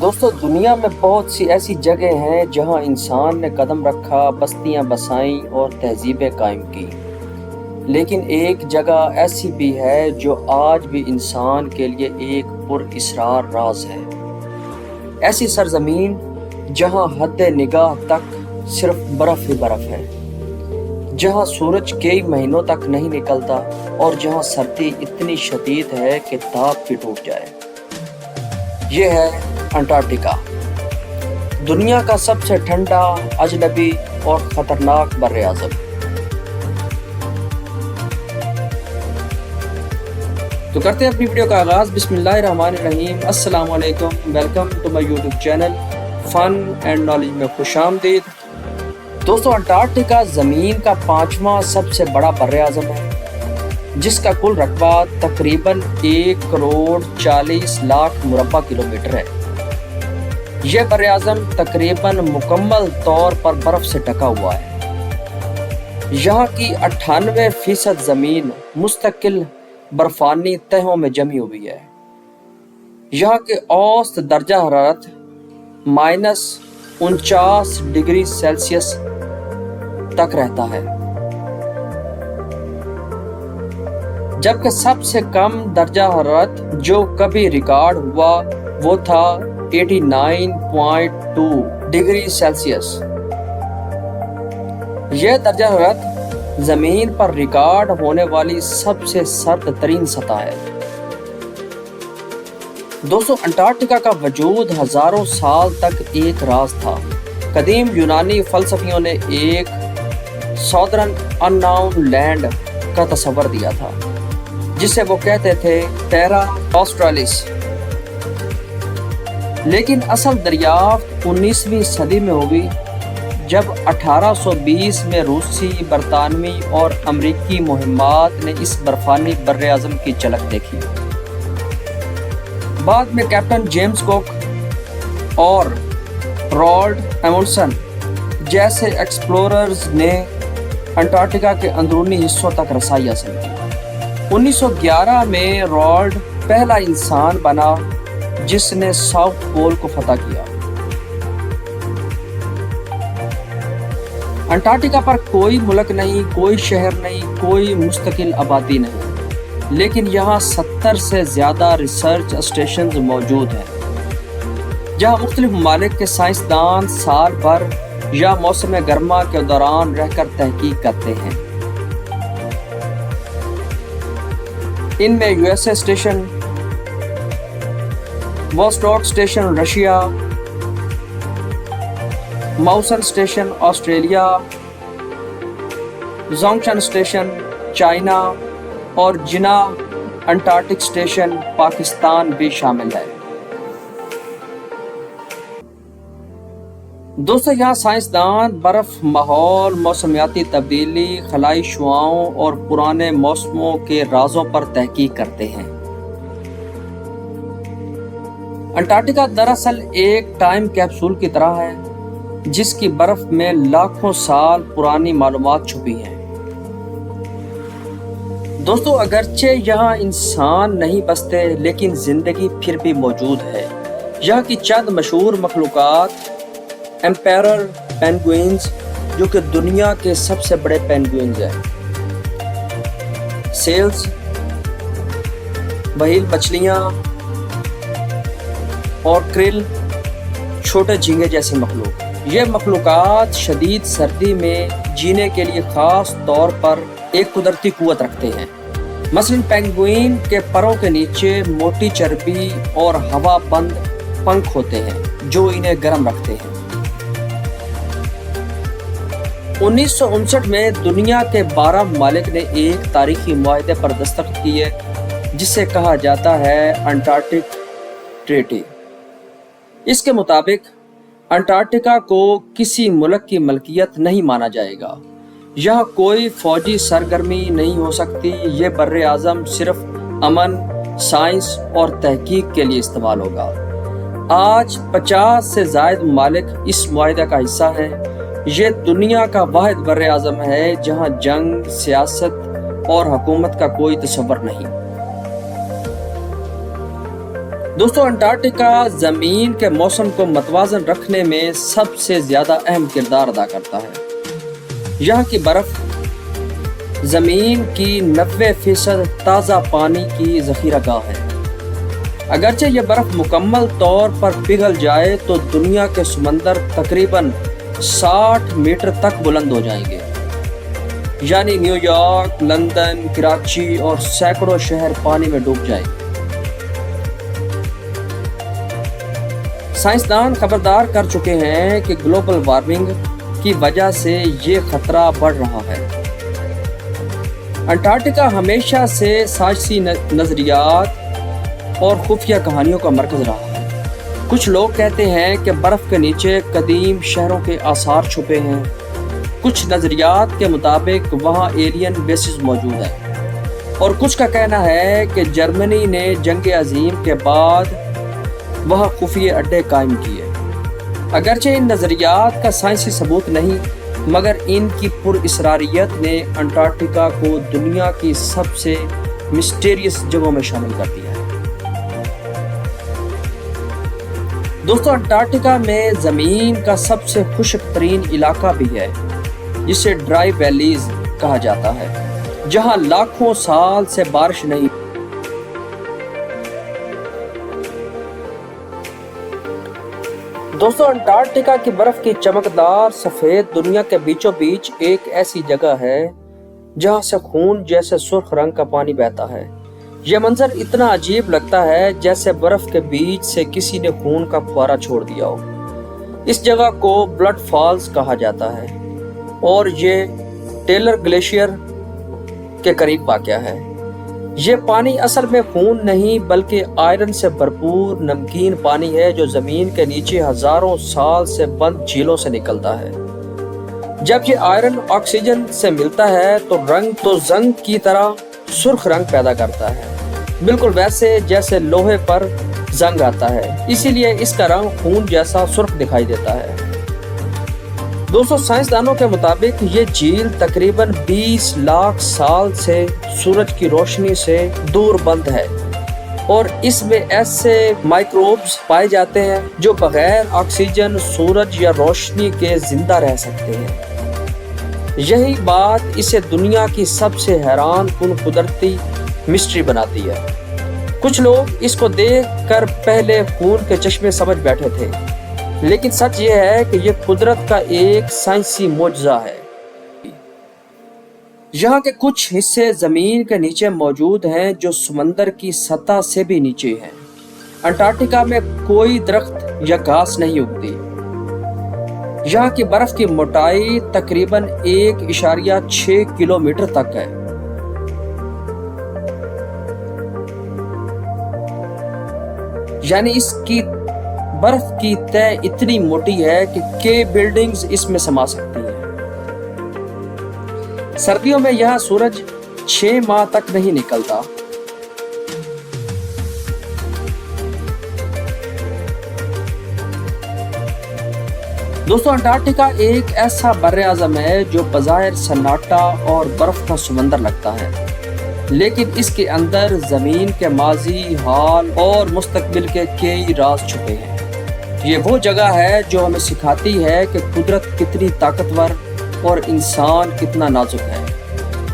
دوستو دنیا میں بہت سی ایسی جگہ ہیں جہاں انسان نے قدم رکھا، بستیاں بسائیں اور تہذیبیں قائم کی، لیکن ایک جگہ ایسی بھی ہے جو آج بھی انسان کے لیے ایک پر اسرار راز ہے۔ ایسی سرزمین جہاں حد نگاہ تک صرف برف ہی برف ہے، جہاں سورج کئی مہینوں تک نہیں نکلتا اور جہاں سردی اتنی شدید ہے کہ تاپ بھی ٹوٹ جائے۔ یہ ہے انٹارکٹیکا، دنیا کا سب سے ٹھنڈا، اجنبی اور خطرناک براعظم۔ تو کرتے ہیں اپنی ویڈیو کا آغاز۔ بسم اللہ الرحمن الرحیم۔ السلام علیکم، welcome to my YouTube channel fun and knowledge میں خوش آمدید۔ دوستو انٹارکٹیکا زمین کا 5واں سب سے بڑا براعظم ہے، جس کا کل رقبہ تقریباً 1,40,00,000 مربع کلومیٹر ہے۔ یہ براعظم تقریباً مکمل طور پر برف سے ڈھکا ہوا ہے۔ یہاں کی 98% زمین مستقل برفانی تہوں میں جمی ہوئی ہے۔ یہاں کے اوسط درجہ حرارت -49 ڈگری سیلسیس تک رہتا ہے، جبکہ سب سے کم درجہ حرارت جو کبھی ریکارڈ ہوا وہ تھا 89.2 ڈگری سیلسیس۔ یہ درجہ حرارت زمین پر ریکارڈ ہونے والی سب سے سرد ترین سطح ہے۔ دوستو انٹارکٹیکا کا وجود ہزاروں سال تک ایک راز تھا۔ قدیم یونانی فلسفیوں نے ایک سادرن انناؤن لینڈ کا تصور دیا تھا، جسے وہ کہتے تھے ٹیرا آسٹرالس، لیکن اصل دریافت 19ویں صدی میں ہوئی، جب 1820 میں روسی، برطانوی اور امریکی مہمات نے اس برفانی براعظم کی جھلک دیکھی۔ بعد میں کیپٹن جیمز کوک اور رالڈ ایمونڈسن جیسے ایکسپلوررز نے انٹارکٹیکا کے اندرونی حصوں تک رسائی حاصل کی۔ 1911 میں رالڈ پہلا انسان بنا جس نے ساؤتھ پول کو فتح کیا۔ انٹارکٹیکا پر کوئی ملک نہیں، کوئی شہر نہیں، کوئی مستقل آبادی نہیں، لیکن یہاں 70 سے زیادہ ریسرچ اسٹیشنز موجود ہیں، جہاں مختلف ممالک کے سائنسدان سال بھر یا موسم گرما کے دوران رہ کر تحقیق کرتے ہیں۔ ان میں USA station, Vostok station Russia, Mawson station Australia, Zhongshan station China اور جنا انٹارکٹک اسٹیشن پاکستان بھی شامل ہے۔ دوستو یہاں سائنسدان برف، ماحول، موسمیاتی تبدیلی، خلائی شعاعوں اور پرانے موسموں کے رازوں پر تحقیق کرتے ہیں۔ انٹارکٹیکا دراصل ایک ٹائم کیپسول کی طرح ہے، جس کی برف میں لاکھوں سال پرانی معلومات چھپی ہیں۔ دوستو اگرچہ یہاں انسان نہیں بستے، لیکن زندگی پھر بھی موجود ہے۔ یہاں کی چند مشہور مخلوقات ایمپیرر پینگوئنز، جو کہ دنیا کے سب سے بڑے پینگوئنز ہیں، سیلز، وہیل مچھلیاں اور کرل، چھوٹے جھینگے جیسے مخلوق۔ یہ مخلوقات شدید سردی میں جینے کے لیے خاص طور پر ایک قدرتی قوت رکھتے ہیں۔ مثلاً پینگوئن کے پروں کے نیچے موٹی چربی اور ہوا بند پنکھ ہوتے ہیں جو انہیں گرم رکھتے ہیں۔ 1959 میں دنیا کے 12 ممالک نے ایک تاریخی معاہدے پر دستخط کیے، جسے کہا جاتا ہے انٹارکٹک ٹریٹی۔ اس کے مطابق انٹارکٹیکا کو کسی ملک کی ملکیت نہیں مانا جائے گا، یہاں کوئی فوجی سرگرمی نہیں ہو سکتی، یہ براعظم صرف امن، سائنس اور تحقیق کے لیے استعمال ہوگا۔ آج 50 سے زائد ممالک اس معاہدے کا حصہ ہیں۔ یہ دنیا کا واحد براعظم ہے جہاں جنگ، سیاست اور حکومت کا کوئی تصور نہیں۔ دوستو انٹارکٹیکا زمین کے موسم کو متوازن رکھنے میں سب سے زیادہ اہم کردار ادا کرتا ہے۔ یہاں کی برف زمین کی 90% تازہ پانی کی ذخیرہ گاہ ہے۔ اگرچہ یہ برف مکمل طور پر پگھل جائے تو دنیا کے سمندر تقریباً 60 میٹر تک بلند ہو جائیں گے، یعنی نیو یارک، لندن، کراچی اور سینکڑوں شہر پانی میں ڈوب جائیں گے۔ سائنسدان خبردار کر چکے ہیں کہ گلوبل وارمنگ کی وجہ سے یہ خطرہ بڑھ رہا ہے۔ انٹارکٹیکا ہمیشہ سے سائنسی نظریات اور خفیہ کہانیوں کا مرکز رہا ہے۔ کچھ لوگ کہتے ہیں کہ برف کے نیچے قدیم شہروں کے آثار چھپے ہیں۔ کچھ نظریات کے مطابق وہاں ایلین بیسز موجود ہیں، اور کچھ کا کہنا ہے کہ جرمنی نے جنگ عظیم کے بعد وہاں خفیہ اڈے قائم کیے۔ اگرچہ ان نظریات کا سائنسی ثبوت نہیں، مگر ان کی پر اسراریت نے انٹارکٹیکا کو دنیا کی سب سے مسٹیریس جگہوں میں شامل کر دیا ہے۔ دوستو انٹارکٹیکا میں زمین کا سب سے خشک ترین علاقہ بھی ہے، جسے ڈرائی ویلیز کہا جاتا ہے، جہاں لاکھوں سال سے بارش نہیں۔ دوستو انٹارکٹیکا کی برف کی چمکدار سفید دنیا کے بیچوں بیچ ایک ایسی جگہ ہے جہاں سے خون جیسے سرخ رنگ کا پانی بہتا ہے۔ یہ منظر اتنا عجیب لگتا ہے جیسے برف کے بیچ سے کسی نے خون کا فوارہ چھوڑ دیا ہو۔ اس جگہ کو بلڈ فالز کہا جاتا ہے، اور یہ ٹیلر گلیشیئر کے قریب واقع ہے۔ یہ پانی اصل میں خون نہیں بلکہ آئرن سے بھرپور نمکین پانی ہے جو زمین کے نیچے ہزاروں سال سے بند جھیلوں سے نکلتا ہے۔ جب یہ آئرن آکسیجن سے ملتا ہے تو زنگ کی طرح سرخ رنگ پیدا کرتا ہے، بالکل ویسے جیسے لوہے پر زنگ آتا ہے، اسی لیے اس کا رنگ خون جیسا سرخ دکھائی دیتا ہے۔ دوستو سائنسدانوں کے مطابق یہ جھیل تقریباً 20 لاکھ سال سے سورج کی روشنی سے دور بند ہے، اور اس میں ایسے مائکروبز پائے جاتے ہیں جو بغیر آکسیجن، سورج یا روشنی کے زندہ رہ سکتے ہیں۔ یہی بات اسے دنیا کی سب سے حیران کن قدرتی مسٹری بناتی ہے۔ کچھ لوگ اس کو دیکھ کر پہلے خون کے چشمے سمجھ بیٹھے تھے، لیکن سچ یہ ہے کہ یہ قدرت کا ایک سائنسی معجزہ ہے۔ یہاں کے کچھ حصے زمین کے نیچے موجود ہیں جو سمندر کی سطح سے بھی نیچے ہیں۔ انٹارکٹیکا میں کوئی درخت یا گھاس نہیں اگتی۔ یہاں کی برف کی موٹائی تقریباً 1.6 کلومیٹر تک ہے۔ یعنی اس کی برف کی تہ اتنی موٹی ہے کہ بلڈنگز اس میں سما سکتی ہیں۔ سردیوں میں یہاں سورج 6 ماہ تک نہیں نکلتا۔ دوستو انٹارکٹیکا ایک ایسا بر اعظم ہے جو بظاہر سناٹا اور برف کا سمندر لگتا ہے، لیکن اس کے اندر زمین کے ماضی، حال اور مستقبل کے کئی راز چھپے ہیں۔ یہ وہ جگہ ہے جو ہمیں سکھاتی ہے کہ قدرت کتنی طاقتور اور انسان کتنا نازک ہے۔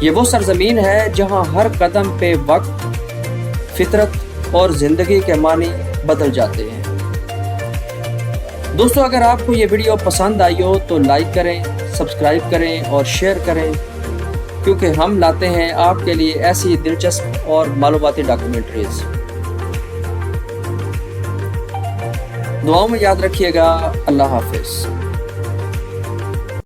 یہ وہ سرزمین ہے جہاں ہر قدم پہ وقت، فطرت اور زندگی کے معنی بدل جاتے ہیں۔ دوستو اگر آپ کو یہ ویڈیو پسند آئی ہو تو لائک کریں، سبسکرائب کریں اور شیئر کریں، کیونکہ ہم لاتے ہیں آپ کے لیے ایسی دلچسپ اور معلوماتی ڈاکیومنٹریز۔ دعاؤں میں یاد رکھیے گا۔ اللہ حافظ۔